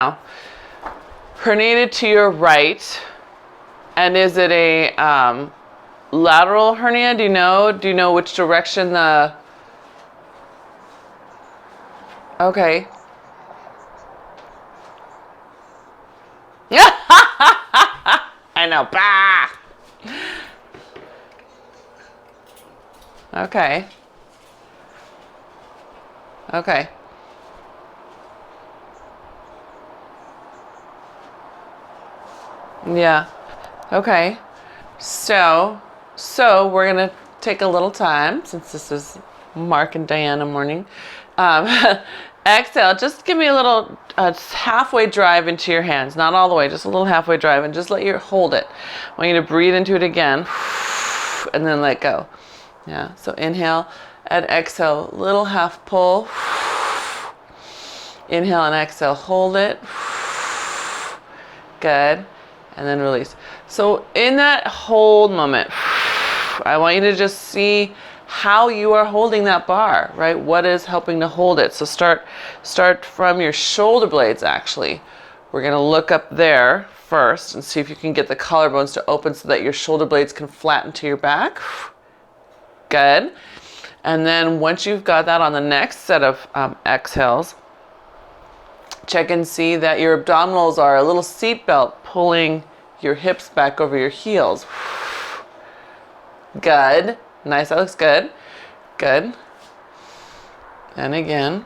now. Herniated to your right. And is it a lateral hernia? Do you know? Do you know which direction the... Okay. I know. Bah! Okay. Okay. Yeah. Okay. So we're gonna take a little time, since this is Mark and Diana morning. Exhale. Just give me a little halfway drive into your hands, not all the way, just a little halfway drive, and just let you hold it. I want you to breathe into it again, and then let go. Yeah. So inhale and exhale. Little half pull. Inhale and exhale. Hold it. Good. And then release. So in that hold moment, I want you to just see how you are holding that bar, right? What is helping to hold it? So start from your shoulder blades, actually. We're going to look up there first and see if you can get the collarbones to open so that your shoulder blades can flatten to your back. Good. And then once you've got that, on the next set of exhales, check and see that your abdominals are a little seatbelt pulling your hips back over your heels. Good. Nice, that looks good. Good. And again.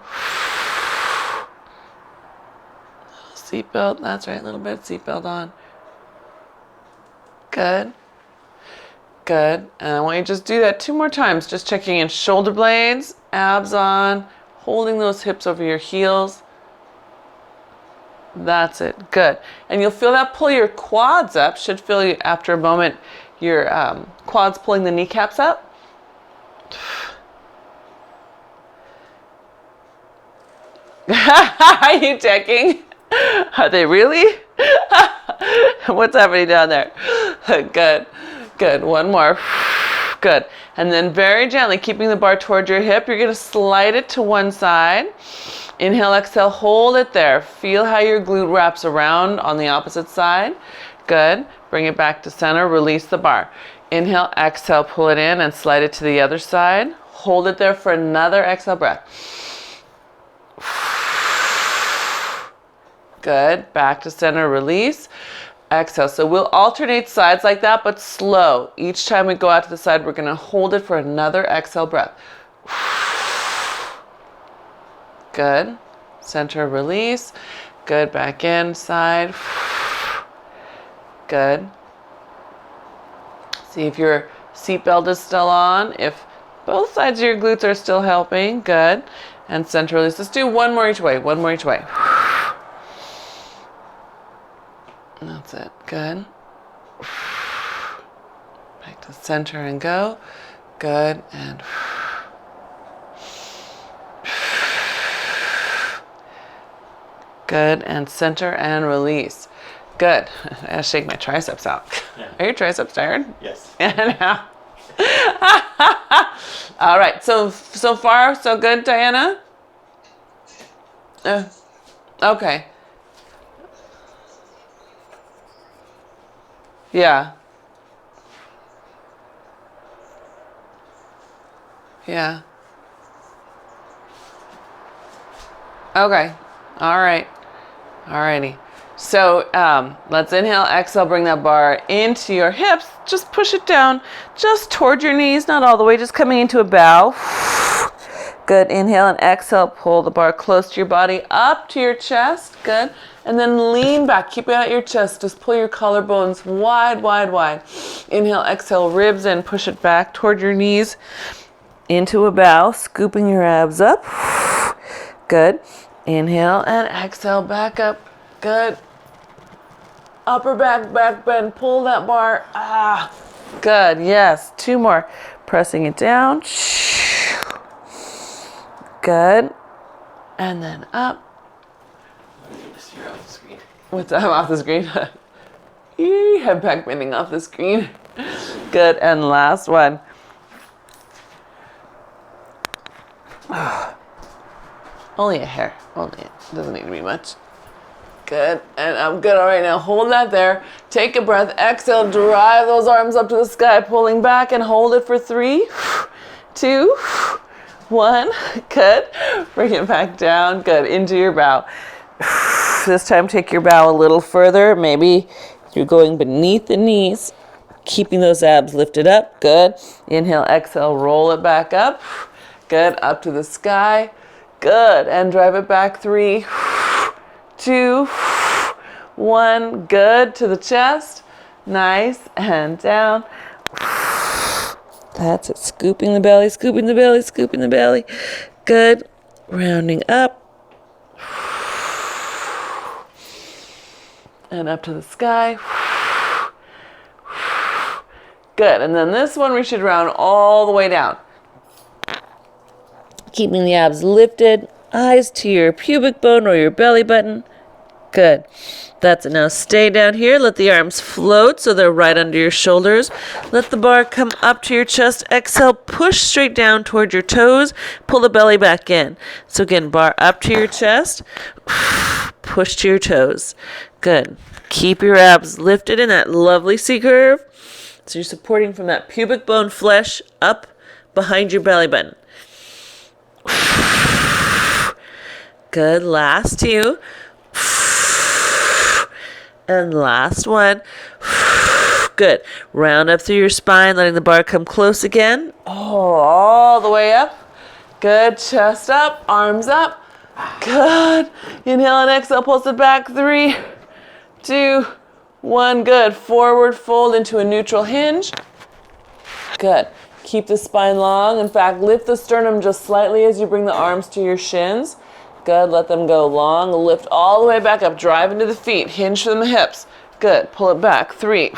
Seatbelt, that's right, a little bit of seatbelt on. Good. Good. And I want you to just do that 2 more times. Just checking in shoulder blades, abs on, holding those hips over your heels. That's it. Good. And you'll feel that pull your quads up. Should feel you after a moment your quads pulling the kneecaps up. Are you checking? Are they really? What's happening down there? Good. Good. One more. Good. And then very gently, keeping the bar towards your hip, you're going to slide it to one side. Inhale, exhale, hold it there. Feel how your glute wraps around on the opposite side. Good. Bring it back to center. Release the bar. Inhale, exhale, pull it in and slide it to the other side. Hold it there for another exhale breath. Good. Back to center. Release. Exhale. So we'll alternate sides like that, but slow. Each time we go out to the side, we're going to hold it for another exhale breath. Good. Center, release. Good. Back in, side. Good. See if your seatbelt is still on. If both sides of your glutes are still helping. Good. And center, release. Let's do one more each way. One more each way. That's it. Good. Back to center and go. Good. And good. And center and release. Good. I gotta shake my triceps out. Yeah. Are your triceps tired? Yes. Yeah. All right. So far, so good, Diana? Okay. Yeah. Yeah. Okay. All right. Alrighty. So let's inhale, exhale, bring that bar into your hips. Just push it down just toward your knees, not all the way, just coming into a bow. Good. Inhale and exhale. Pull the bar close to your body, up to your chest. Good. And then lean back. Keep it at your chest. Just pull your collarbones wide, wide, wide. Inhale, exhale, ribs in. Push it back toward your knees into a bow, scooping your abs up. Good. Inhale and exhale, back up. Good. Upper back bend. Pull that bar. Good. Yes. 2 more. Pressing it down. Good. And then up. You're off the screen. What's that? I'm off the screen. Head back bending off the screen. Good. And last one. Only a hair. Only it. Doesn't need to be much. Good, and I'm good. All right, now hold that there. Take a breath, exhale, drive those arms up to the sky, pulling back and hold it for 3, 2, 1. Good. Bring it back down. Good, into your bow. This time take your bow a little further. Maybe you're going beneath the knees, keeping those abs lifted up. Good. Inhale, exhale, roll it back up. Good, up to the sky. Good, and drive it back. 3, 2, 1. Good, to the chest. Nice, and down. That's it. Scooping the belly, scooping the belly, scooping the belly. Good. Rounding up. And up to the sky. Good. And then this one we should round all the way down. Keeping the abs lifted. Eyes to your pubic bone or your belly button. Good. That's it. Now stay down here. Let the arms float so they're right under your shoulders. Let the bar come up to your chest. Exhale, push straight down toward your toes. Pull the belly back in. So again, bar up to your chest. Push to your toes. Good. Keep your abs lifted in that lovely C curve. So you're supporting from that pubic bone flesh up behind your belly button. Good. Last 2. And last one. Good. Round up through your spine, letting the bar come close again. Oh, all the way up. Good. Chest up, arms up. Good. Inhale and exhale, pulse it back. 3, 2, 1. Good. Forward fold into a neutral hinge. Good. Keep the spine long. In fact, lift the sternum just slightly as you bring the arms to your shins. Good, let them go long. Lift all the way back up. Drive into the feet. Hinge from the hips. Good, pull it back. 3,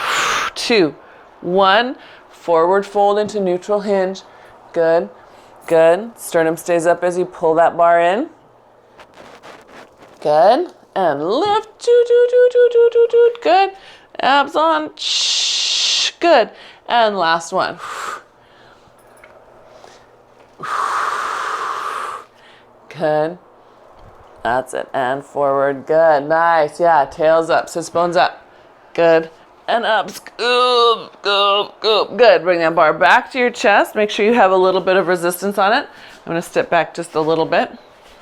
2, 1. Forward fold into neutral hinge. Good, good. Sternum stays up as you pull that bar in. Good, and lift. Good, abs on. Good, and last one. Good. That's it. And forward. Good. Nice. Yeah. Tails up. Sits bones up. Good. And up. Scoop. Scoop. Scoop. Good. Bring that bar back to your chest. Make sure you have a little bit of resistance on it. I'm going to step back just a little bit.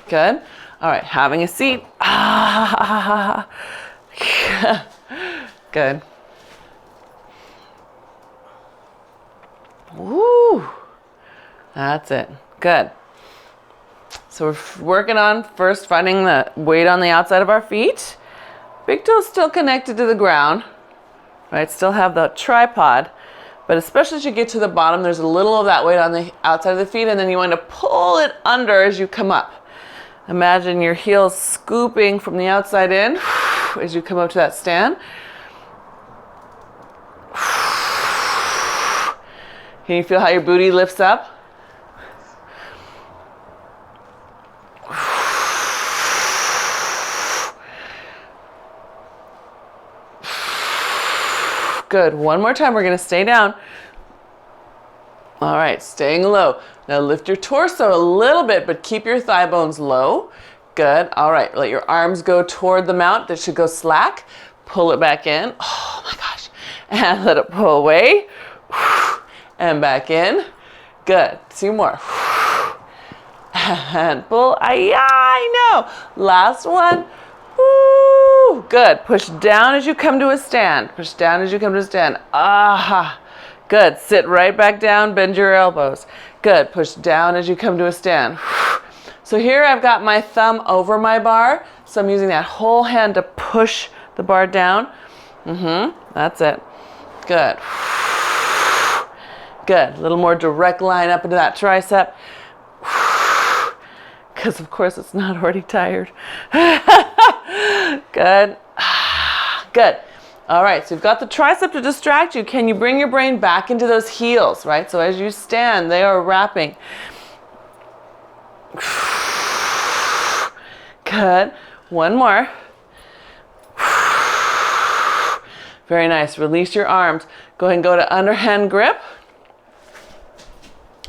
Good. All right. Having a seat. Good. Woo. That's it. Good. So we're working on first finding the weight on the outside of our feet. Big toes still connected to the ground, right? Still have the tripod, but especially as you get to the bottom, there's a little of that weight on the outside of the feet, and then you want to pull it under as you come up. Imagine your heels scooping from the outside in as you come up to that stand. Can you feel how your booty lifts up? Good. One more time. We're going to stay down. All right. Staying low. Now lift your torso a little bit, but keep your thigh bones low. Good. All right. Let your arms go toward the mount. That should go slack. Pull it back in. Oh my gosh. And let it pull away. And back in. Good. 2 more. And pull. I know. Last one. Woo! Good. Push down as you come to a stand. Push down as you come to a stand. Aha. Good. Sit right back down. Bend your elbows. Good. Push down as you come to a stand. So here I've got my thumb over my bar. So I'm using that whole hand to push the bar down. That's it. Good. Good. A little more direct line up into that tricep. Because of course it's not already tired. Good. Good. All right, so you've got the tricep to distract you. Can you bring your brain back into those heels, right? So as you stand, they are wrapping. Good. One more. Very nice. Release your arms. Go ahead and go to underhand grip.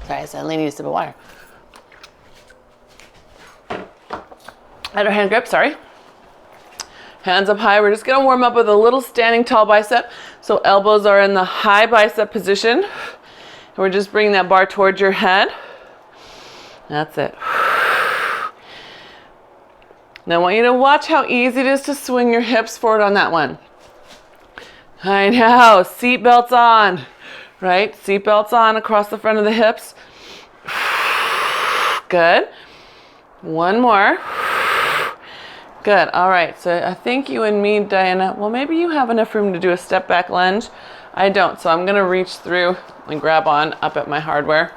Sorry, I suddenly need a sip of water. Underhand grip, sorry. Hands up high. We're just gonna warm up with a little standing tall bicep. So elbows are in the high bicep position. And we're just bringing that bar towards your head. That's it. Now I want you to watch how easy it is to swing your hips forward on that one. I know, seat belts on, right? Seat belts on across the front of the hips. Good. One more. Good. All right. So I think you and me, Diana, well, maybe you have enough room to do a step back lunge. I don't. So I'm going to reach through and grab on up at my hardware.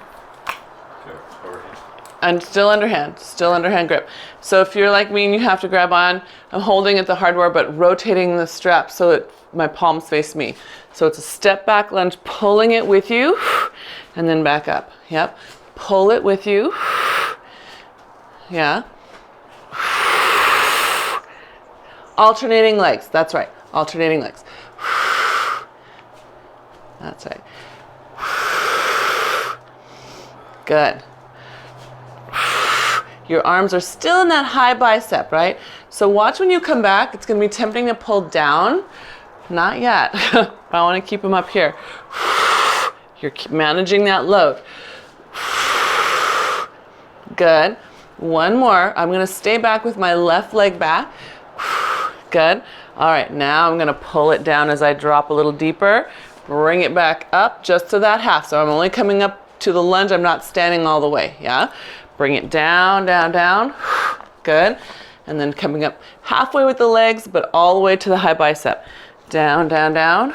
And still underhand grip. So if you're like me and you have to grab on, I'm holding at the hardware but rotating the strap so that my palms face me. So it's a step back lunge, pulling it with you and then back up. Yep. Pull it with you. Yeah. Alternating legs. That's right. Alternating legs. That's right. Good. Your arms are still in that high bicep, right? So watch when you come back. It's going to be tempting to pull down. Not yet. I want to keep them up here. You're managing that load. Good. One more. I'm going to stay back with my left leg back. Good. All right. Now I'm going to pull it down as I drop a little deeper. Bring it back up just to that half. So I'm only coming up to the lunge. I'm not standing all the way. Yeah. Bring it down, down, down. Good. And then coming up halfway with the legs, but all the way to the high bicep. Down, down, down.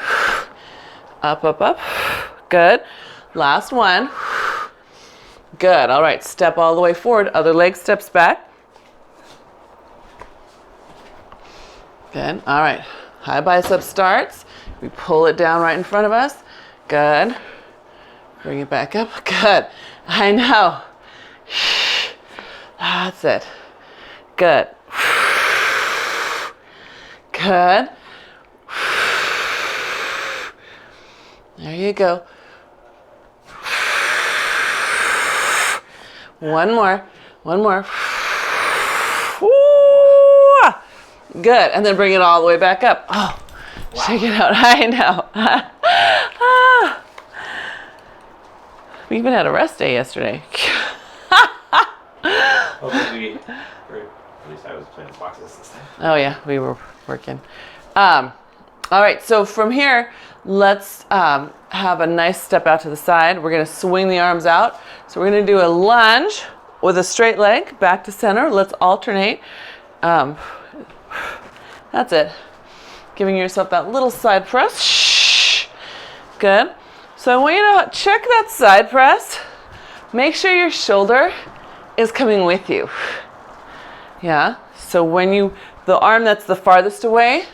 Up, up, up. Good. Last one. Good. All right. Step all the way forward. Other leg steps back. Good. All right. High bicep starts. We pull it down right in front of us. Good. Bring it back up. Good. I know. That's it. Good. Good. There you go. One more. One more. Woo! Good. And then bring it all the way back up. Oh, wow. Shake it out. I know. We even had a rest day yesterday. Hopefully at least I was playing boxes this time. Oh yeah, we were working. All right, so from here, let's have a nice step out to the side. We're gonna swing the arms out. So we're gonna do a lunge with a straight leg, back to center. Let's alternate. That's it. Giving yourself that little side press. Shh. Good. So I want you to check that side press. Make sure your shoulder is coming with you. Yeah. So when the arm that's the farthest away,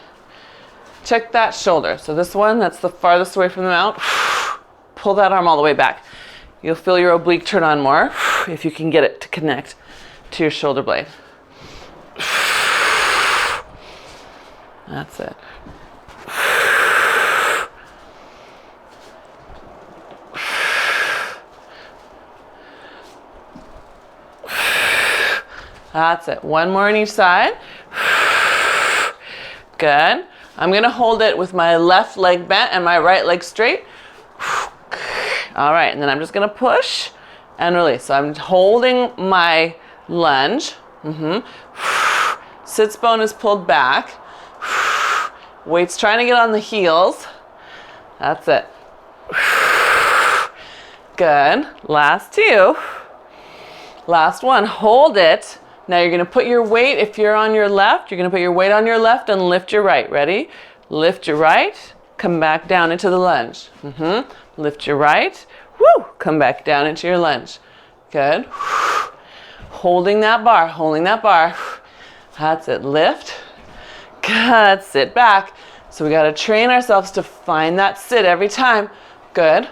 check that shoulder. So this one that's the farthest away from the mount, pull that arm all the way back. You'll feel your oblique turn on more if you can get it to connect to your shoulder blade. That's it. That's it. One more on each side. Good. I'm going to hold it with my left leg bent and my right leg straight. All right. And then I'm just going to push and release. So I'm holding my lunge. Sits bone is pulled back. Weight's trying to get on the heels. That's it. Good. Last two. Last one. Hold it. Now you're going to put your weight, if you're on your left, you're going to put your weight on your left and lift your right. Ready? Lift your right. Come back down into the lunge. Lift your right. Woo! Come back down into your lunge. Good. Holding that bar. Holding that bar. That's it. Lift. Good. Sit back. So we got to train ourselves to find that sit every time. Good.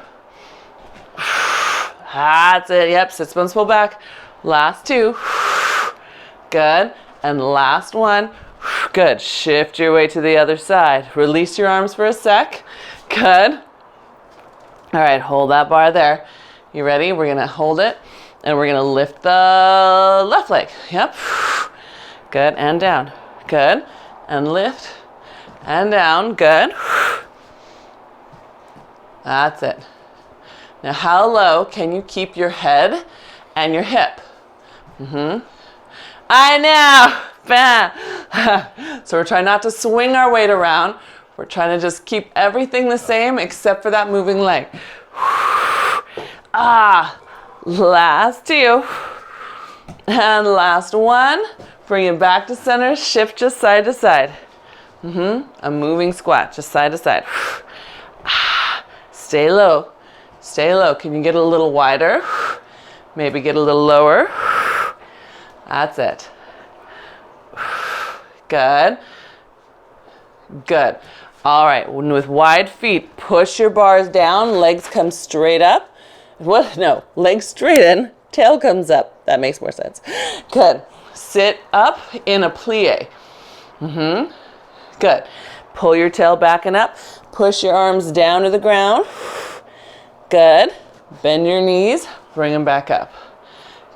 That's it. Yep. Sit bones pull back. Last two. Good. And last one. Good. Shift your weight to the other side. Release your arms for a sec. Good. All right. Hold that bar there. You ready? We're going to hold it and we're going to lift the left leg. Yep. Good. And down. Good. and lift and down. Good. That's it. Now, how low can you keep your head and your hip? I know. Bam. So we're trying not to swing our weight around. We're trying to just keep everything the same except for that moving leg. Last two. And last one. Bring it back to center. Shift just side to side. A moving squat, just side to side. Stay low. Stay low. Can you get a little wider? Maybe get a little lower. That's it. Good. Good. All right, with wide feet, push your bars down, legs come straight up. What? No, legs straighten, tail comes up. That makes more sense. Good. Sit up in a plie. Good. Pull your tail back and up. Push your arms down to the ground. Good. Bend your knees, bring them back up.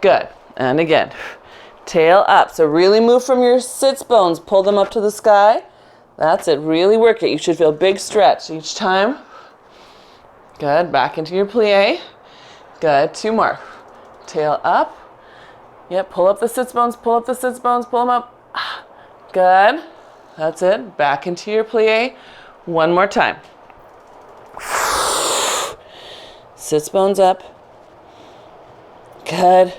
Good. And again, tail up. So really move from your sits bones, pull them up to the sky. That's it. Really work it. You should feel a big stretch each time. Good. Back into your plie. Good. Two more. Tail up. Yep. Pull up the sits bones. Pull up the sits bones. Pull them up. Good. That's it. Back into your plie. One more time. Sits bones up. Good.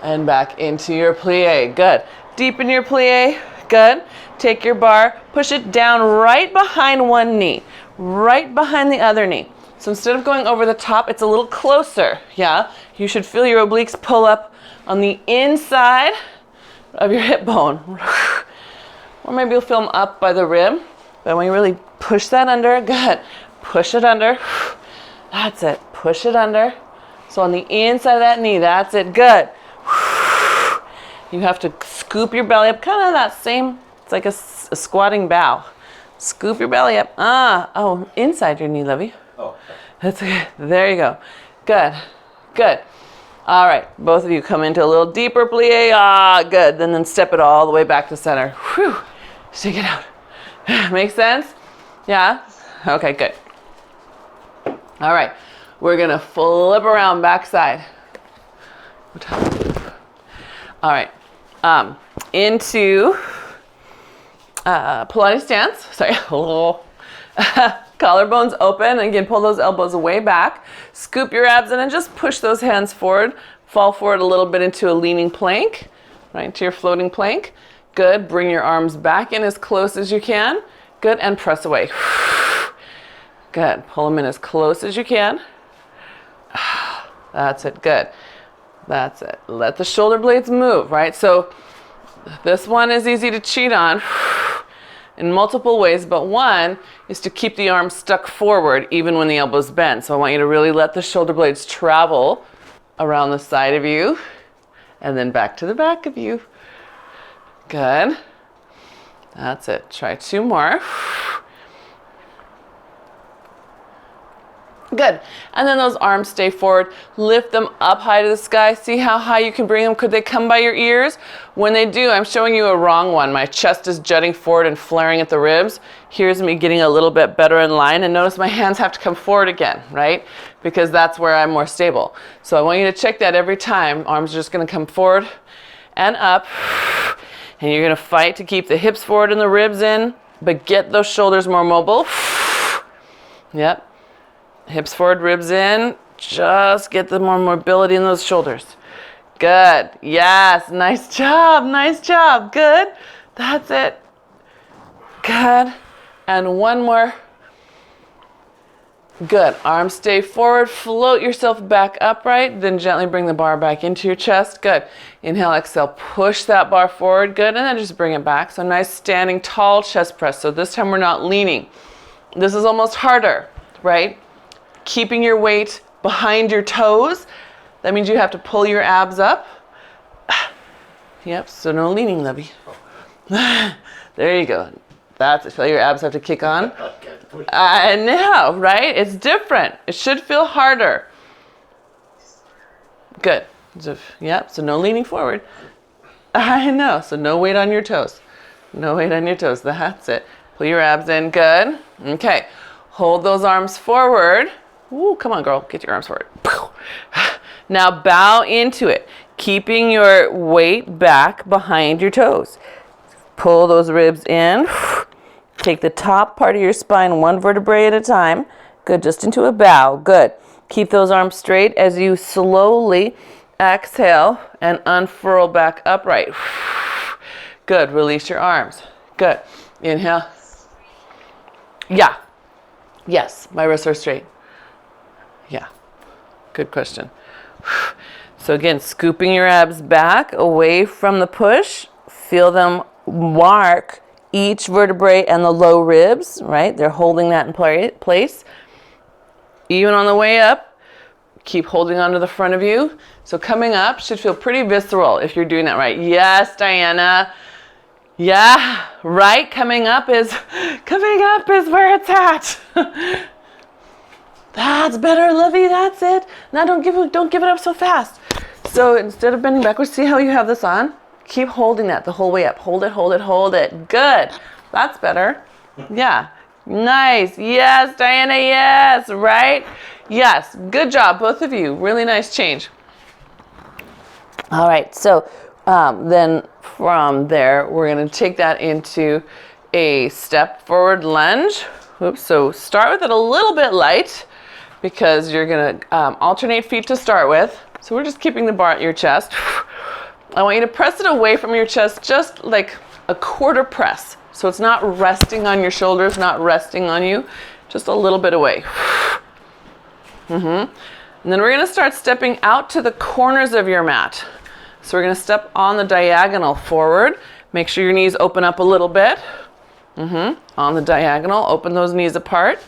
And back into your plie. Good. Deepen your plie. Good. Take your bar, push it down right behind one knee, right behind the other knee. So instead of going over the top, it's a little closer. Yeah. You should feel your obliques pull up on the inside of your hip bone. Or maybe you'll feel them up by the rib. But when you really push that under, good. Push it under. That's it. Push it under. So on the inside of that knee, that's it. Good. You have to scoop your belly up, kind of that same, it's like a squatting bow. Scoop your belly up. Oh, inside your knee, Lovey. Oh, okay. That's okay. There you go. Good. Good. All right. Both of you come into a little deeper plie. Good. Then step it all the way back to center. Whew. Shake it out. Make sense? Yeah? Okay, good. All right. We're going to flip around backside. All right. Into Pilates stance. Sorry. Collarbones open. Again, pull those elbows way back. Scoop your abs in and just push those hands forward. Fall forward a little bit into a leaning plank, right, into your floating plank. Good. Bring your arms back in as close as you can. Good. And press away. Good. Pull them in as close as you can. That's it. Good. That's it. Let the shoulder blades move, right? So this one is easy to cheat on in multiple ways, but one is to keep the arms stuck forward even when the elbows bend. So I want you to really let the shoulder blades travel around the side of you and then back to the back of you. Good. That's it. Try two more. Good. And then those arms stay forward. Lift them up high to the sky. See how high you can bring them? Could they come by your ears? When they do, I'm showing you a wrong one. My chest is jutting forward and flaring at the ribs. Here's me getting a little bit better in line. And notice my hands have to come forward again, right? Because that's where I'm more stable. So I want you to check that every time. Arms are just going to come forward and up. And you're going to fight to keep the hips forward and the ribs in, but get those shoulders more mobile. Yep. Hips forward, ribs in. Just get the more mobility in those shoulders. Good. Yes. Nice job. Nice job. Good. That's it. Good. And one more. Good. Arms stay forward. Float yourself back upright. Then gently bring the bar back into your chest. Good. Inhale, exhale. Push that bar forward. Good. And then just bring it back. So nice standing tall chest press. So this time we're not leaning. This is almost harder, right? Keeping your weight behind your toes. That means you have to pull your abs up. Yep, so no leaning, Lovey. There you go. That's it. Feel your abs have to kick on. I know, right? It's different. It should feel harder. Good. So, yep, so no leaning forward. I know, so no weight on your toes. No weight on your toes. That's it. Pull your abs in. Good. Okay. Hold those arms forward. Ooh, come on, girl. Get your arms forward. Now bow into it, keeping your weight back behind your toes. Pull those ribs in. Take the top part of your spine one vertebrae at a time. Good. Just into a bow. Good. Keep those arms straight as you slowly exhale and unfurl back upright. Good. Release your arms. Good. Inhale. Yeah. Yes. My wrists are straight. Yeah. Good question. So again, scooping your abs back away from the push. Feel them mark each vertebrae and the low ribs, right? They're holding that in place. Even on the way up, keep holding on to the front of you. So coming up should feel pretty visceral if you're doing that right. Yes, Diana. Yeah, right. Coming up is where it's at. That's better, Livy. That's it. Now don't give it up so fast. So instead of bending backwards, see how you have this on? Keep holding that the whole way up. Hold it, hold it, hold it. Good. That's better. Yeah. Nice. Yes, Diana. Yes. Right? Yes. Good job, both of you. Really nice change. All right. So then from there, we're going to take that into a step forward lunge. Oops. So start with it a little bit light because you're going to alternate feet to start with. So we're just keeping the bar at your chest. I want you to press it away from your chest, just like a quarter press. So it's not resting on your shoulders, not resting on you, just a little bit away. And then we're going to start stepping out to the corners of your mat. So we're going to step on the diagonal forward. Make sure your knees open up a little bit. On the diagonal, open those knees apart.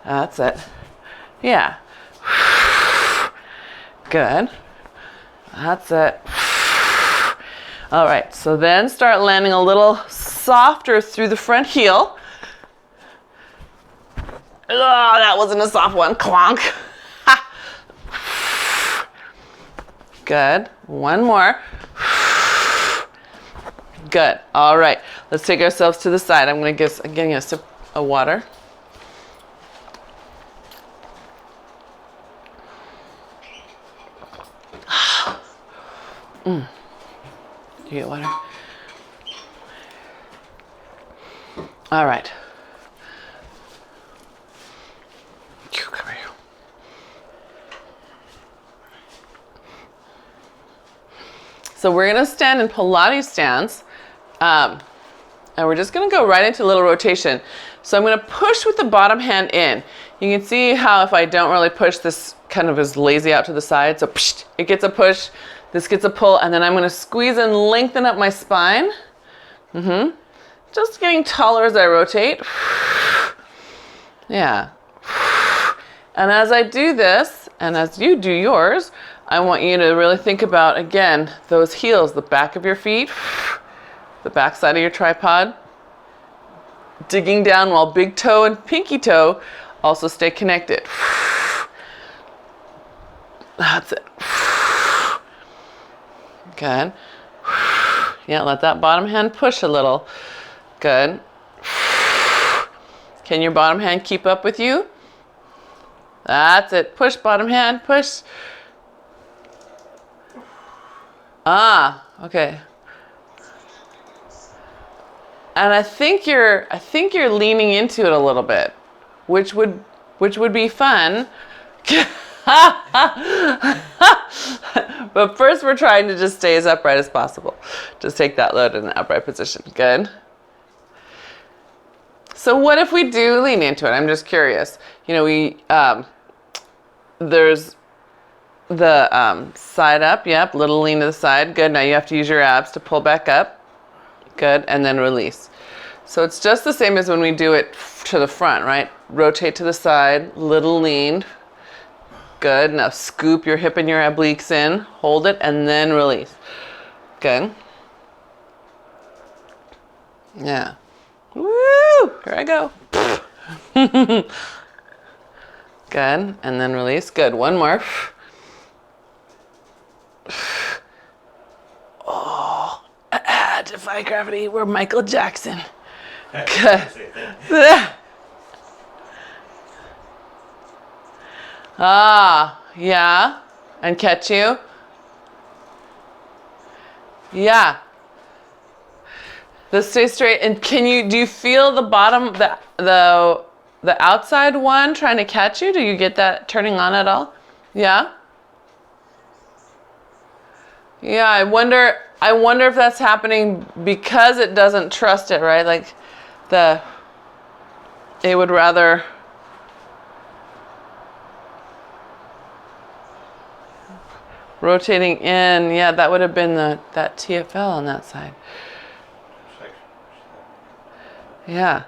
That's it. Yeah. Good. That's it. All right, so then start landing a little softer through the front heel. Oh, that wasn't a soft one. Clonk. Good. One more. Good. All right, let's take ourselves to the side. I'm getting a sip of water. You get water? All right. Come here. So we're going to stand in Pilates stance. And we're just going to go right into a little rotation. So I'm going to push with the bottom hand in. You can see how if I don't really push, this kind of is lazy out to the side. So it gets a push. This gets a pull, and then I'm going to squeeze and lengthen up my spine. Just getting taller as I rotate. Yeah. And as I do this, and as you do yours, I want you to really think about, again, those heels, the back of your feet, the back side of your tripod, digging down while big toe and pinky toe also stay connected. That's it. Good. Yeah, let that bottom hand push a little. Good. Can your bottom hand keep up with you? That's it. Push, bottom hand, push. Ah, okay. And I think you're leaning into it a little bit, which would be fun. But first we're trying to just stay as upright as possible. Just take that load in an upright position. Good. So what if we do lean into it? I'm just curious. You know, there's the side up. Yep, little lean to the side. Good. Now you have to use your abs to pull back up. Good. And then release. So it's just the same as when we do it to the front, right? Rotate to the side, little lean. Good. Now scoop your hip and your obliques in. Hold it and then release. Good. Yeah. Woo! Here I go. Good. And then release. Good. One more. Oh. defy gravity. We're Michael Jackson. Good. Ah, yeah. And catch you. Yeah. Let's stay straight. And do you feel the bottom, the outside one trying to catch you? Do you get that turning on at all? Yeah? Yeah, I wonder if that's happening because it doesn't trust it, right? Like it would rather rotating in. Yeah, that would have been that TFL on that side. Yeah.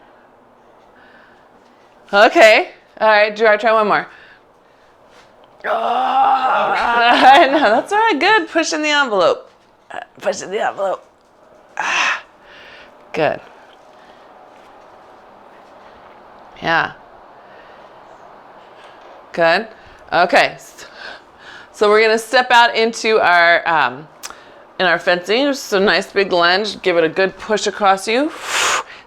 Okay. All right, try one more. Oh, I know, that's all right. Good. Pushing the envelope. Pushing the envelope. Ah, good. Yeah. Good. Okay. So we're gonna step out into our in our fencing. Just a nice big lunge. Give it a good push across you.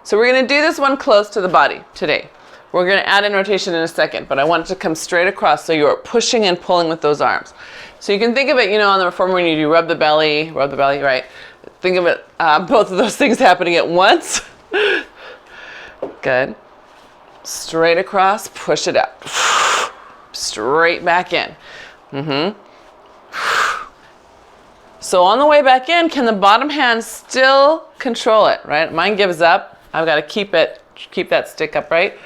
So we're gonna do this one close to the body today. We're gonna add in rotation in a second, but I want it to come straight across so you're pushing and pulling with those arms. So you can think of it, on the reformer when you do rub the belly, right? Think of it, both of those things happening at once. Good. Straight across, push it out. Straight back in. So on the way back in, can the bottom hand still control it, right? Mine gives up. I've got to keep that stick upright.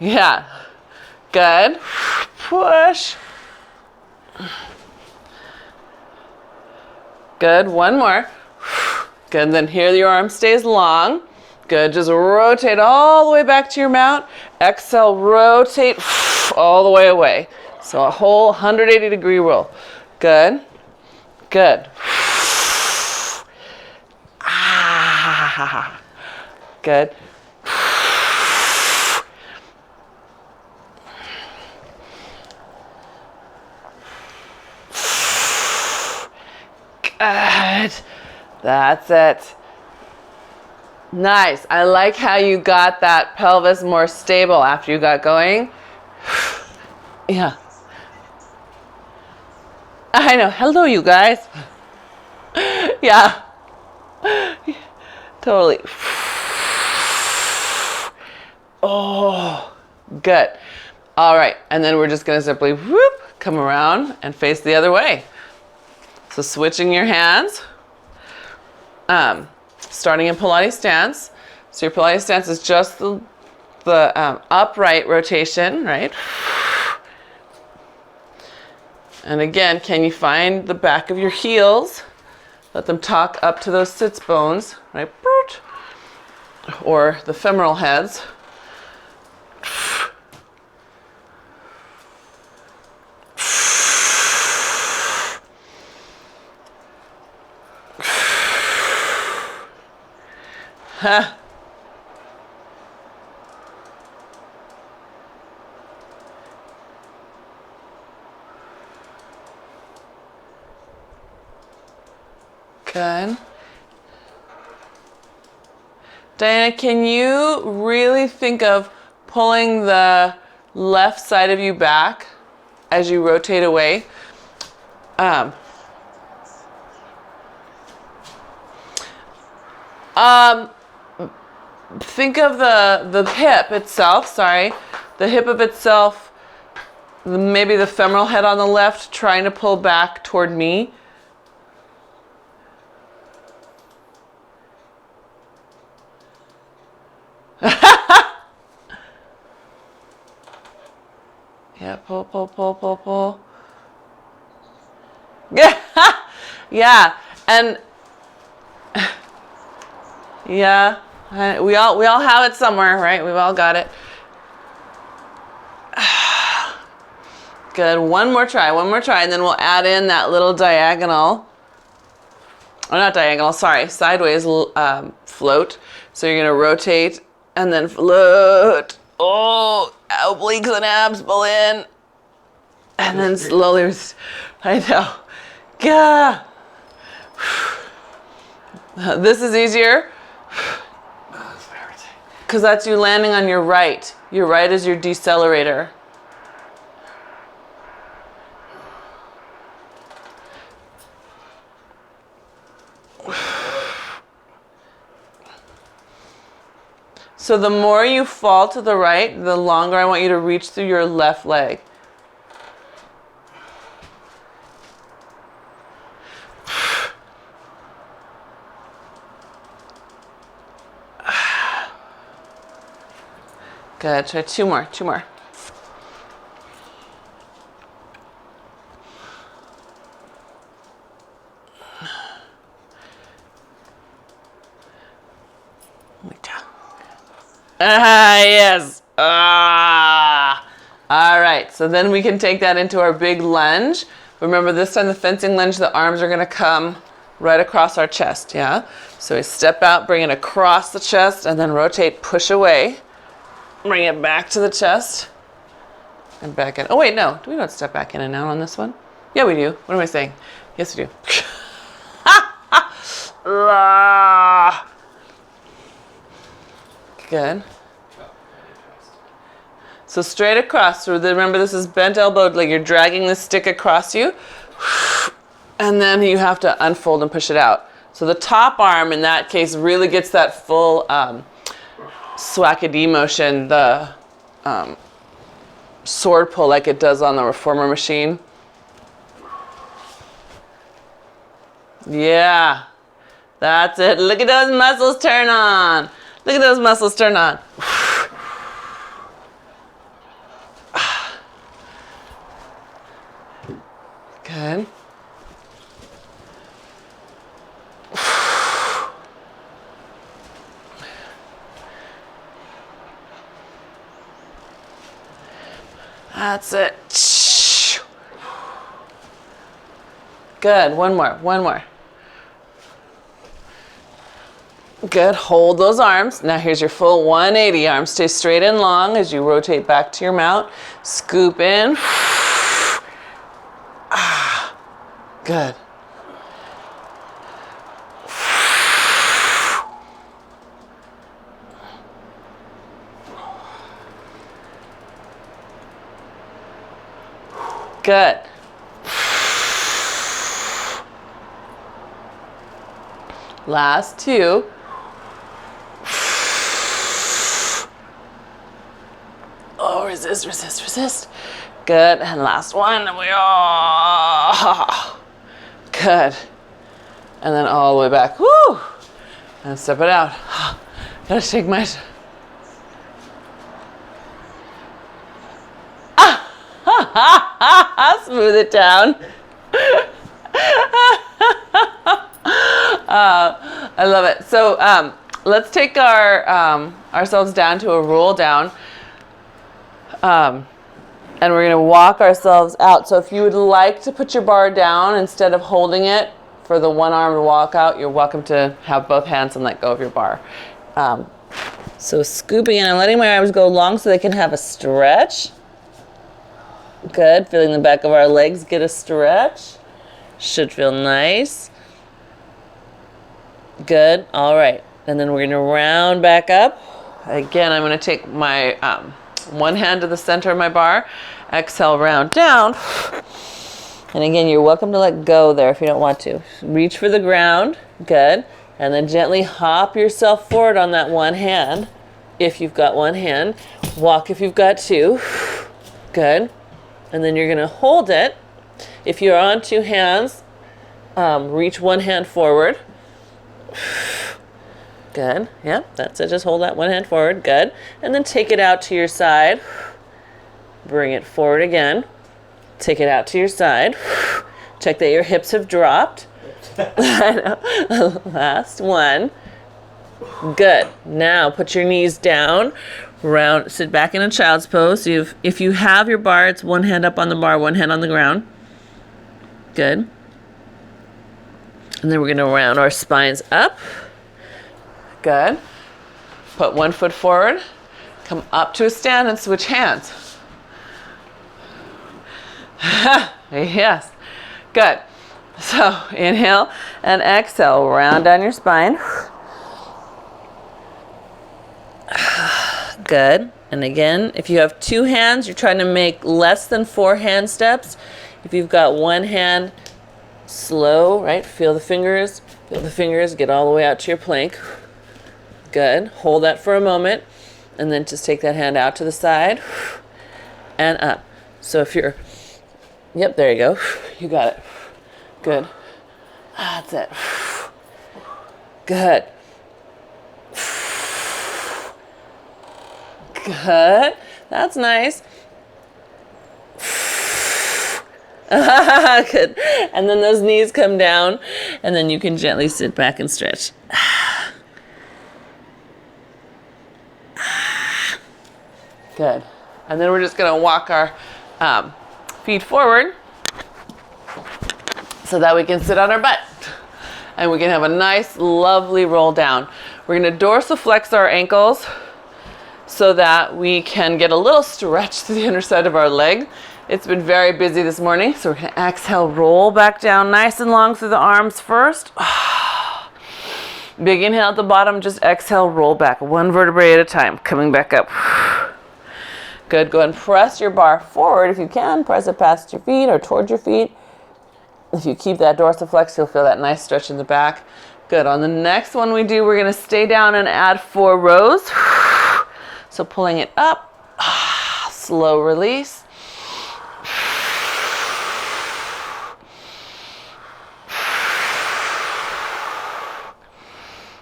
Yeah. Good. Push. Good. One more. Good. Then here your arm stays long. Good. Just rotate all the way back to your mount. Exhale, rotate all the way away. So a whole 180-degree roll. Good. Good. Ah. Good. Good. That's it. Nice. I like how you got that pelvis more stable after you got going. Yeah. I know. Hello, you guys. Yeah. Totally. Oh, good. All right. And then we're just going to simply come around and face the other way. So switching your hands. Starting in Pilates stance. So your Pilates stance is just the upright rotation, right? And again, can you find the back of your heels? Let them tuck up to those sits bones, right? Or the femoral heads. Huh. Good. Diana, can you really think of pulling the left side of you back as you rotate away? Think of the hip itself, the hip of itself, maybe the femoral head on the left trying to pull back toward me. Yeah, pull, pull, pull, pull, pull. Yeah, and yeah, we all have it somewhere, right? We've all got it. Good. One more try, and then we'll add in that little diagonal. Oh, not diagonal. Sorry, sideways float. So you're gonna rotate and then float. Oh, obliques and abs pull in. And then slowly, I know. Gah. This is easier because that's you landing on your right. Your right is your decelerator. So the more you fall to the right, the longer I want you to reach through your left leg. Good. Try two more. Yes. All right. So then we can take that into our big lunge. Remember, this time the fencing lunge, the arms are going to come right across our chest. Yeah. So we step out, bring it across the chest, and then rotate, push away. Bring it back to the chest. And back in. Oh, wait, no. We don't step back in and out on this one. Yeah, we do. What am I saying? Yes, we do. Good. So straight across. So remember, this is bent elbow, like you're dragging the stick across you. And then you have to unfold and push it out. So the top arm, in that case, really gets that full swackadee motion, the sword pull like it does on the reformer machine. Yeah. That's it. Look at those muscles turn on. Look at those muscles turn on. Good. That's it. Good. One more. Good. Hold those arms. Now here's your full 180. Arms stay straight and long as you rotate back to your mount. Scoop in. Good. Good. Last two. Oh, resist. Good. And last one. And good. And then all the way back. Woo! And step it out. Gotta shake my... Smooth it down. I love it. So let's take our ourselves down to a roll down. And we're going to walk ourselves out. So if you would like to put your bar down instead of holding it for the one arm to walk out, you're welcome to have both hands and let go of your bar. So scooping in, I'm letting my arms go long so they can have a stretch. Good. Feeling the back of our legs get a stretch. Should feel nice. Good. All right. And then we're going to round back up. Again, I'm going to take my one hand to the center of my bar. Exhale, round down. And again, you're welcome to let go there if you don't want to. Reach for the ground. Good. And then gently hop yourself forward on that one hand if you've got one hand. Walk if you've got two. Good. And then you're going to hold it. If you're on two hands, reach one hand forward. Good. Yep, that's it. Just hold that one hand forward. Good. And then take it out to your side. Bring it forward again. Take it out to your side. Check that your hips have dropped. Last one. Good. Now put your knees down. Round, sit back in a child's pose. So if you have your bar, it's one hand up on the bar, one hand on the ground. Good. And then we're going to round our spines up. Good. Put one foot forward. Come up to a stand and switch hands. Yes. Good. So inhale and exhale, round down your spine. Good. And again, if you have two hands, you're trying to make less than 4 hand steps. If you've got one hand, slow, right? Feel the fingers, get all the way out to your plank. Good. Hold that for a moment, and then just take that hand out to the side and up. So if you're, yep, there you go. You got it. Good. That's it. Good. Good. That's nice. Good. And then those knees come down, and then you can gently sit back and stretch. Good. And then we're just going to walk our feet forward so that we can sit on our butt. And we can have a nice, lovely roll down. We're going to dorsiflex our ankles so that we can get a little stretch to the underside of our leg. It's been very busy this morning, so we're going to exhale, roll back down nice and long through the arms first. Big inhale at the bottom, just exhale, roll back, one vertebrae at a time, coming back up. Good, go ahead and press your bar forward if you can. Press it past your feet or towards your feet. If you keep that dorsiflex, you'll feel that nice stretch in the back. Good, on the next one we do, we're going to stay down and add 4 rows. So pulling it up, slow release.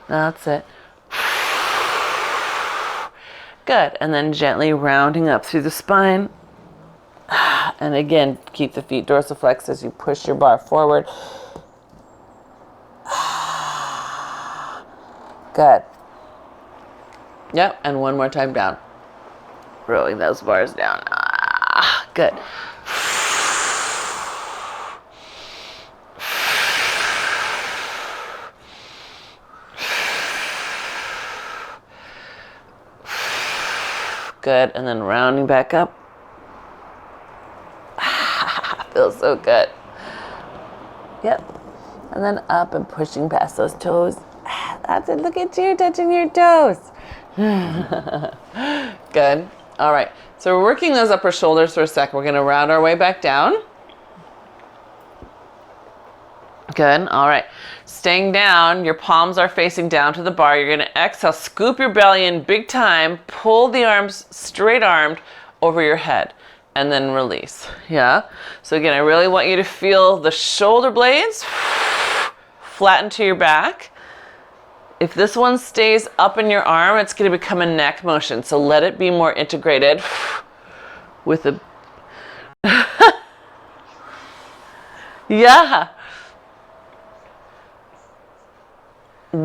That's it. Good, and then gently rounding up through the spine. And again, keep the feet dorsiflexed as you push your bar forward. Good. Yep, and one more time down. Rolling those bars down. Good. Good, and then rounding back up. Feels so good. Yep, and then up and pushing past those toes. That's it, look at you touching your toes. Good. All right, so we're working those upper shoulders for a second. We're going to round our way back down. Good. All right. Staying down, your palms are facing down to the bar. You're going to exhale, scoop your belly in big time, pull the arms straight armed over your head, and then release. Yeah? So again, I really want you to feel the shoulder blades flatten to your back. If this one stays up in your arm, it's going to become a neck motion. So let it be more integrated with a... Yeah.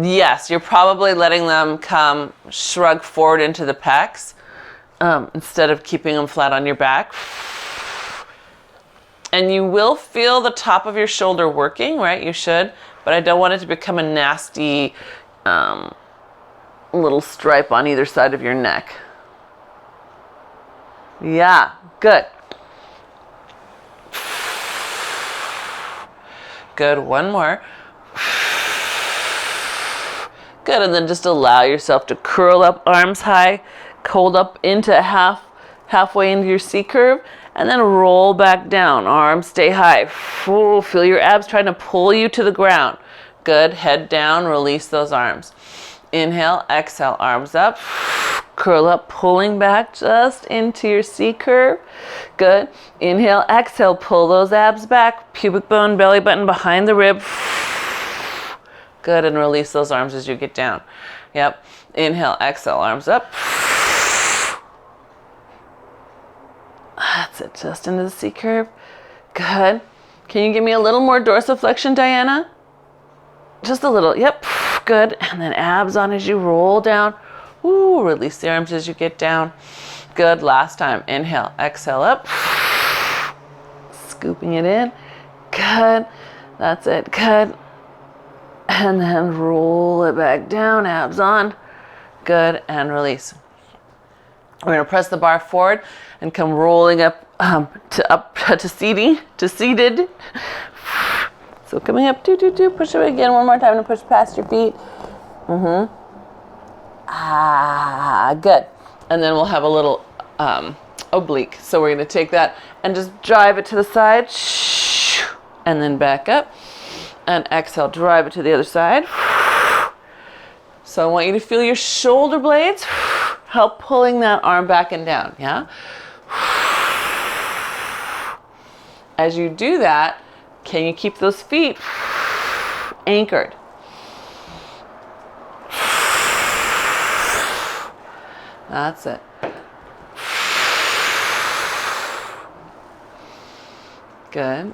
Yes, you're probably letting them come shrug forward into the pecs instead of keeping them flat on your back. And you will feel the top of your shoulder working, right? You should, but I don't want it to become a nasty little stripe on either side of your neck. Yeah, good. Good, one more. Good, and then just allow yourself to curl up, arms high, hold up into halfway into your C curve, and then roll back down. Arms stay high. Feel your abs trying to pull you to the ground. Good, head down, release those arms. Inhale, exhale, arms up, curl up, pulling back just into your C curve. Good. Inhale, exhale, pull those abs back, pubic bone, belly button behind the rib. Good, and release those arms as you get down. Yep. Inhale, exhale, arms up. That's it, just into the C curve. Good. Can you give me a little more dorsiflexion, Diana? Just a little, yep. Good, and then abs on as you roll down. Ooh, release the arms as you get down. Good, last time. Inhale, exhale up. Scooping it in. Good, that's it, good. And then roll it back down, abs on. Good, and release. We're gonna press the bar forward and come rolling up to seated. So coming up, push it again one more time to push past your feet. Good. And then we'll have a little oblique. So we're going to take that and just drive it to the side, and then back up, and exhale, drive it to the other side. So I want you to feel your shoulder blades help pulling that arm back and down, yeah? As you do that, can you keep those feet anchored? That's it. Good.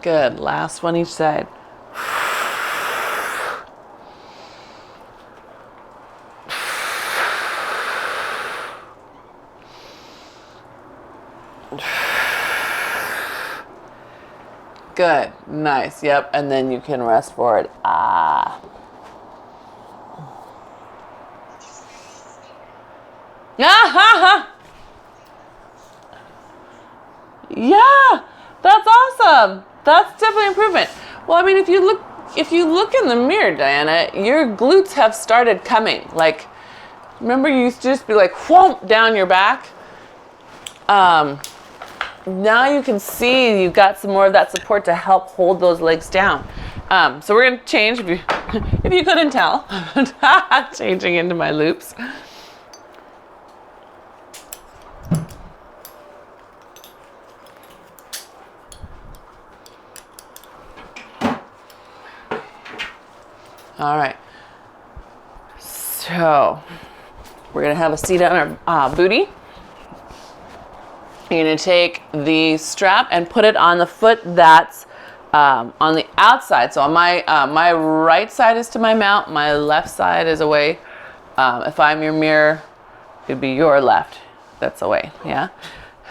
Good. Last one each side. Good. Nice. Yep. And then you can rest forward. Yeah, that's awesome. That's definitely improvement. Well, I mean, if you look in the mirror, Diana, your glutes have started coming. Like, remember you used to just be like whoomp down your back? Now you can see you've got some more of that support to help hold those legs down. So we're gonna change, if you couldn't tell, changing into my loops. All right, so we're gonna have a seat on our booty. You're gonna take the strap and put it on the foot that's on the outside. So on my right side is to my mount, my left side is away. If I'm your mirror, it'd be your left that's away, yeah?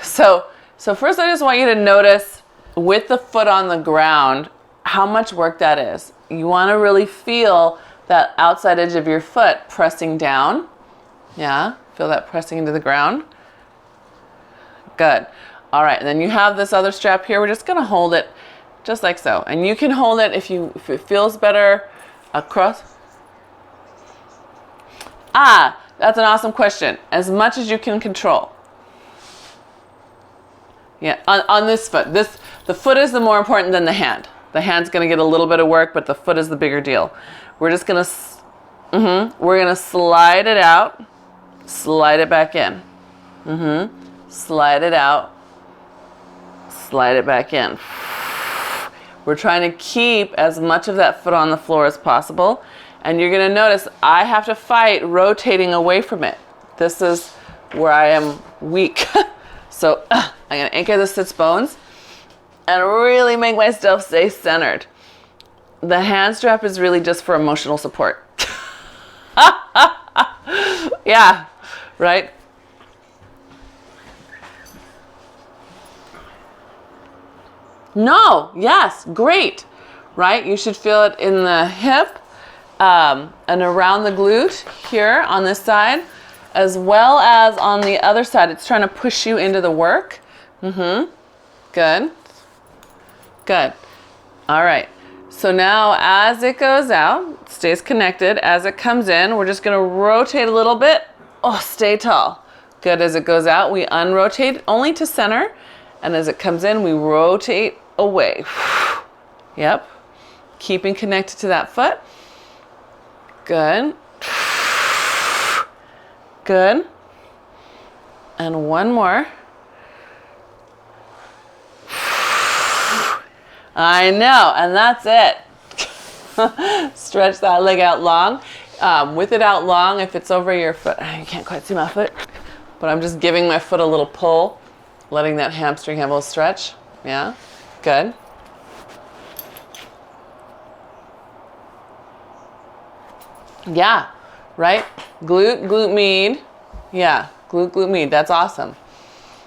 So first I just want you to notice with the foot on the ground, how much work that is. You wanna really feel that outside edge of your foot pressing down, yeah? Feel that pressing into the ground. Good. All right, and then you have this other strap here. We're just gonna hold it just like so. And you can hold it if it feels better across. That's an awesome question. As much as you can control. Yeah, on this foot. The foot is the more important than the hand. The hand's gonna get a little bit of work, but the foot is the bigger deal. We're just gonna, we're gonna slide it out, slide it back in. Slide it out, slide it back in. We're trying to keep as much of that foot on the floor as possible. And you're gonna notice I have to fight rotating away from it. This is where I am weak. So I'm gonna anchor the sits bones and really make myself stay centered. The hand strap is really just for emotional support. Yeah, right? No, yes, great, right? You should feel it in the hip and around the glute here on this side, as well as on the other side. It's trying to push you into the work. Good. Good. All right. So now as it goes out, stays connected. As it comes in, we're just going to rotate a little bit. Oh, stay tall. Good. As it goes out, we unrotate only to center. And as it comes in, we rotate away. Yep. Keeping connected to that foot. Good. Good. And one more. I know, and that's it. Stretch that leg out long. With it out long, if it's over your foot, you can't quite see my foot, but I'm just giving my foot a little pull, letting that hamstring have a little stretch. Yeah, good. Yeah, right? Glute med. Yeah, glute med. That's awesome.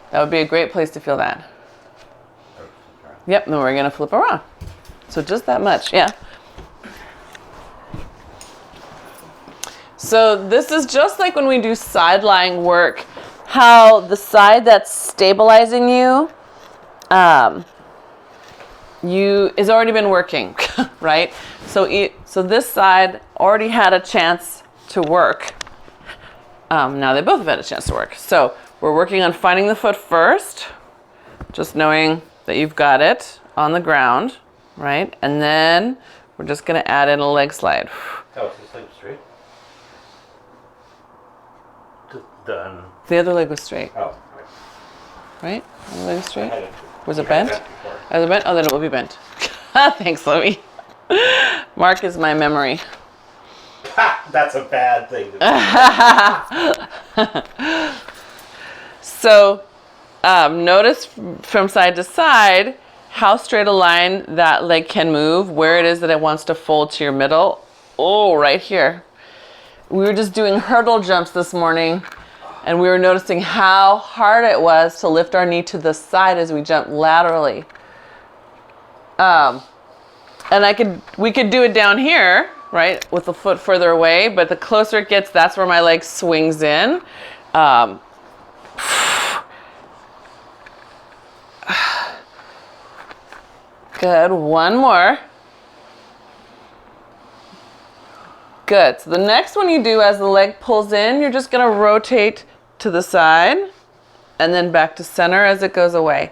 That would be a great place to feel that. Yep, then we're gonna flip around. So just that much, yeah. So this is just like when we do side lying work, how the side that's stabilizing you, is already been working, right? So this side already had a chance to work. Now they both have had a chance to work. So we're working on finding the foot first, just knowing that you've got it on the ground, right? And then we're just gonna add in a leg slide. Oh, is this leg straight? Done. The other leg was straight, Oh, right? The leg was straight? right. Was it bent? Was it bent? Oh, then it will be bent. Thanks, Louie. Mark is my memory. That's a bad thing to do. So notice from side to side how straight a line that leg can move, where it is that it wants to fold to your middle. Oh, right here. We were just doing hurdle jumps this morning, and we were noticing how hard it was to lift our knee to the side as we jump laterally. And we could do it down here, right, with the foot further away, but the closer it gets, that's where my leg swings in. Good, one more. Good, so the next one you do as the leg pulls in, you're just gonna rotate to the side and then back to center as it goes away.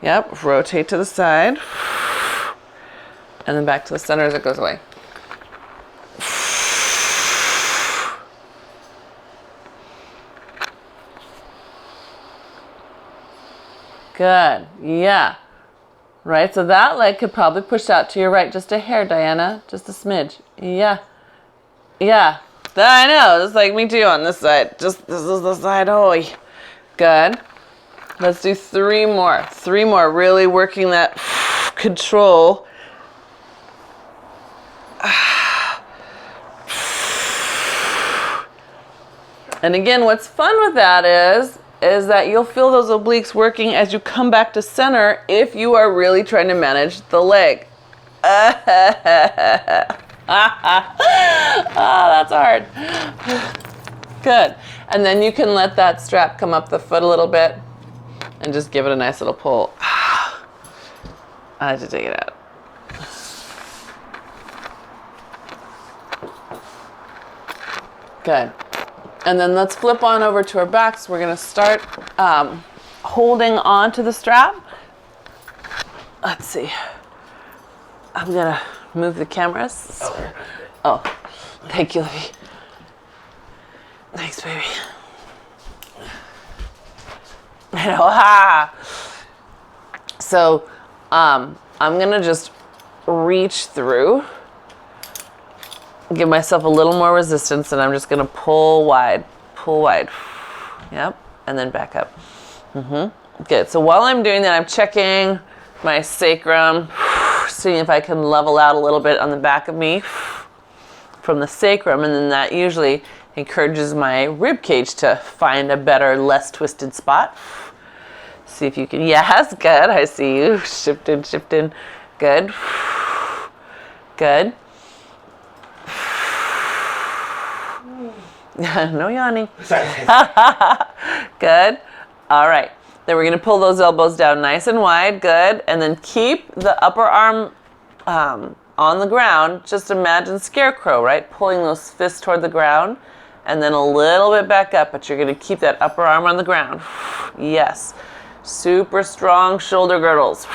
Yep, rotate to the side and then back to the center as it goes away. Good, yeah. Right, so that leg could probably push out to your right just a hair, Diana, just a smidge. Yeah, yeah, I know, it's like me too on this side. Just, this is the side, oh, good. Let's do three more, really working that control. And again, what's fun with that is that you'll feel those obliques working as you come back to center if you are really trying to manage the leg. Oh, that's hard. Good. And then you can let that strap come up the foot a little bit and just give it a nice little pull. I had to take it out. Good. And then let's flip on over to our backs. We're gonna start holding on to the strap. Let's see. I'm gonna move the cameras. Oh, thank you, Livy. Thanks, baby. I know, So, I'm gonna just reach through. Give myself a little more resistance, and I'm just gonna pull wide. Yep, and then back up. Good, so while I'm doing that, I'm checking my sacrum, seeing if I can level out a little bit on the back of me from the sacrum, and then that usually encourages my rib cage to find a better, less twisted spot. See if you can, yes, good, I see you, shifting, good, good. No yawning. Good. All right. Then we're going to pull those elbows down nice and wide. Good. And then keep the upper arm on the ground. Just imagine scarecrow, right? Pulling those fists toward the ground. And then a little bit back up, but you're going to keep that upper arm on the ground. Yes. Super strong shoulder girdles.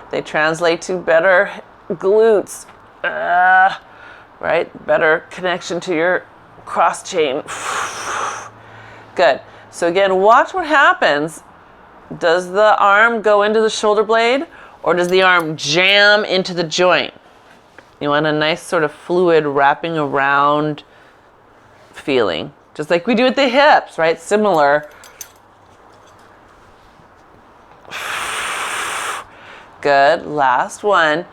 They translate to better glutes. Right? Better connection to your cross chain. Good. So again, watch what happens. Does the arm go into the shoulder blade, or does the arm jam into the joint? You want a nice sort of fluid wrapping around feeling, just like we do at the hips, right? Similar. Good. Last one.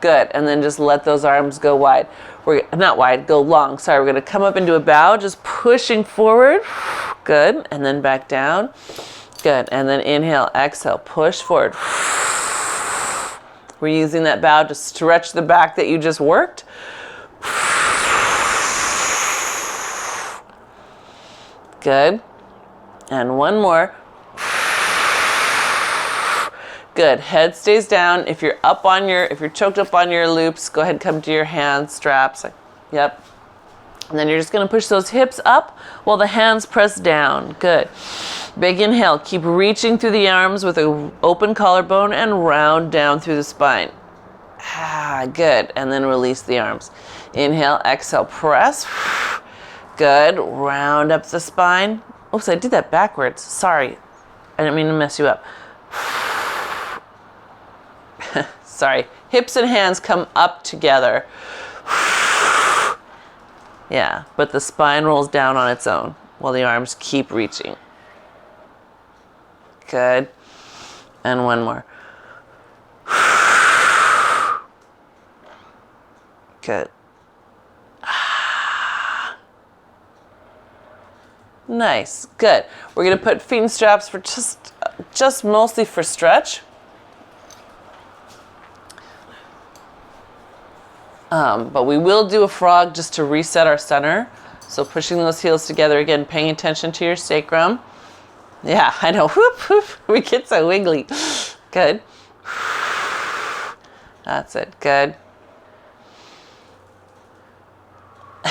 Good, and then just let those arms go wide. We're not wide, go long. Sorry, we're gonna come up into a bow, just pushing forward. Good, and then back down. Good, and then inhale, exhale, push forward. We're using that bow to stretch the back that you just worked. Good. And one more. Good. Head stays down. If you're choked up on your loops, go ahead and come to your hands, straps. Yep. And then you're just going to push those hips up while the hands press down. Good. Big inhale. Keep reaching through the arms with an open collarbone and round down through the spine. Good. And then release the arms. Inhale, exhale, press. Good. Round up the spine. Oops, I did that backwards. Sorry. I didn't mean to mess you up. Sorry. Hips and hands come up together. Yeah, but the spine rolls down on its own while the arms keep reaching. Good. And one more. Good. Nice. Good. We're going to put feet in straps for just mostly for stretch. But we will do a frog just to reset our center. So pushing those heels together again, paying attention to your sacrum. Yeah, I know. Whoop, whoop. We get so wiggly. Good. That's it. Good.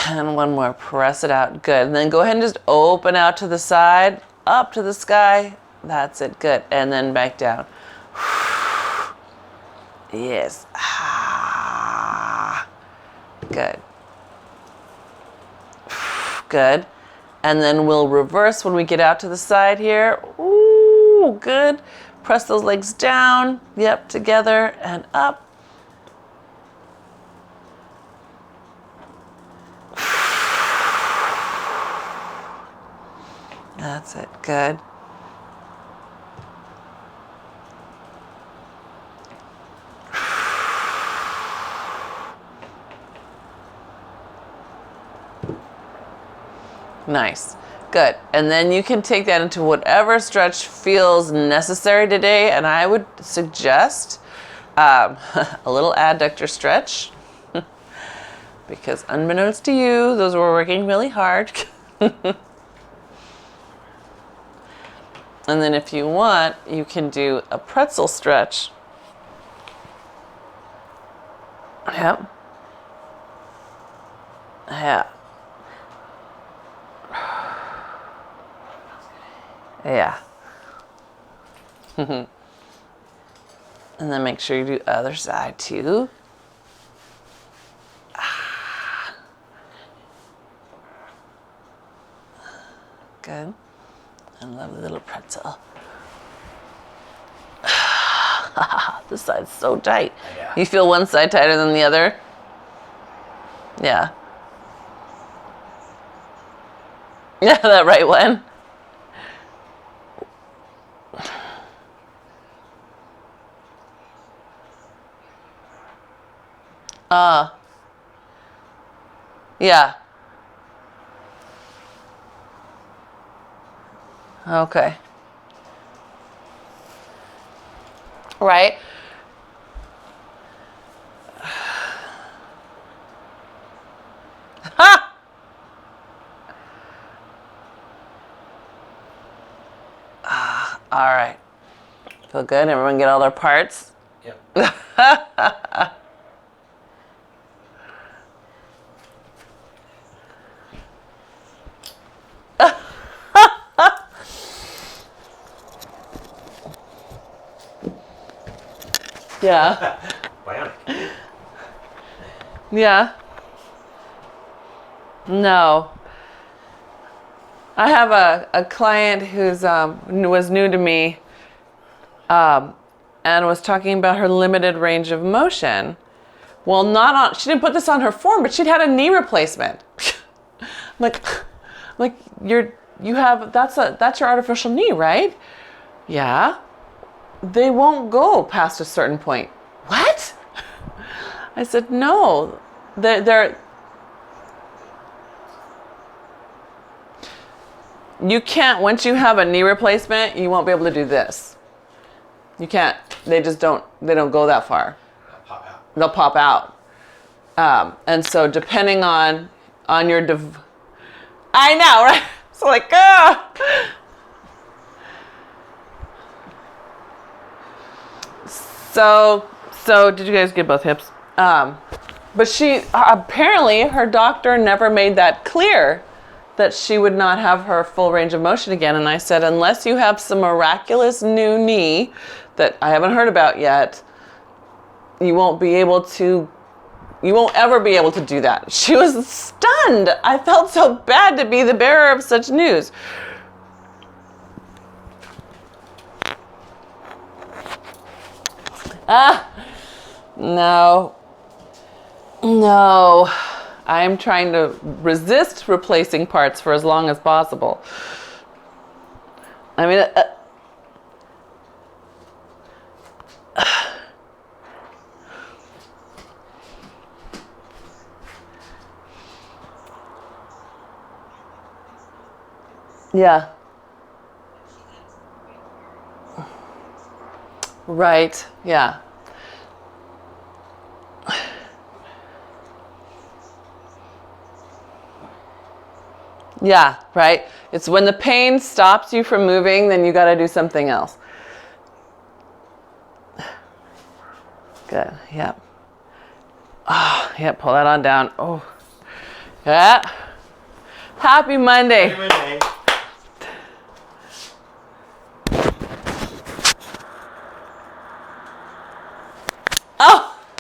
And one more. Press it out. Good. And then go ahead and just open out to the side, up to the sky. That's it. Good. And then back down. Yes. Good. Good. And then we'll reverse when we get out to the side here. Ooh, good. Press those legs down. Yep, together and up. That's it. Good. Nice. Good. And then you can take that into whatever stretch feels necessary today. And I would suggest a little adductor stretch because unbeknownst to you, those were working really hard. And then if you want, you can do a pretzel stretch. Yep. Yeah. Yeah. And then make sure you do other side too. Good. And lovely little pretzel. This side's so tight. Yeah. You feel one side tighter than the other? Yeah. Yeah, that right one. Yeah. Okay. Right? Ha! All right. Feel good? Everyone get all their parts? Yep. Yeah. Bionic. Yeah. No. I have a client who's was new to me and was talking about her limited range of motion. Well, she didn't put this on her form, but she'd had a knee replacement. like that's your artificial knee, right? Yeah. They won't go past a certain point. What? I said, no. You can't, once you have a knee replacement, you won't be able to do this. You can't. They don't go that far. they'll pop out. And so depending on your I know, right? So like, So did you guys get both hips? But she apparently her doctor never made that clear that she would not have her full range of motion again. And I said, unless you have some miraculous new knee that I haven't heard about yet, you won't ever be able to do that. She was stunned. I felt so bad to be the bearer of such news. No. I'm trying to resist replacing parts for as long as possible. I mean, yeah. Right, yeah. Yeah, right. It's when the pain stops you from moving, then you got to do something else. Good. Yep. Oh, yep. Pull that on down. Oh, yeah. Happy Monday. Happy Monday.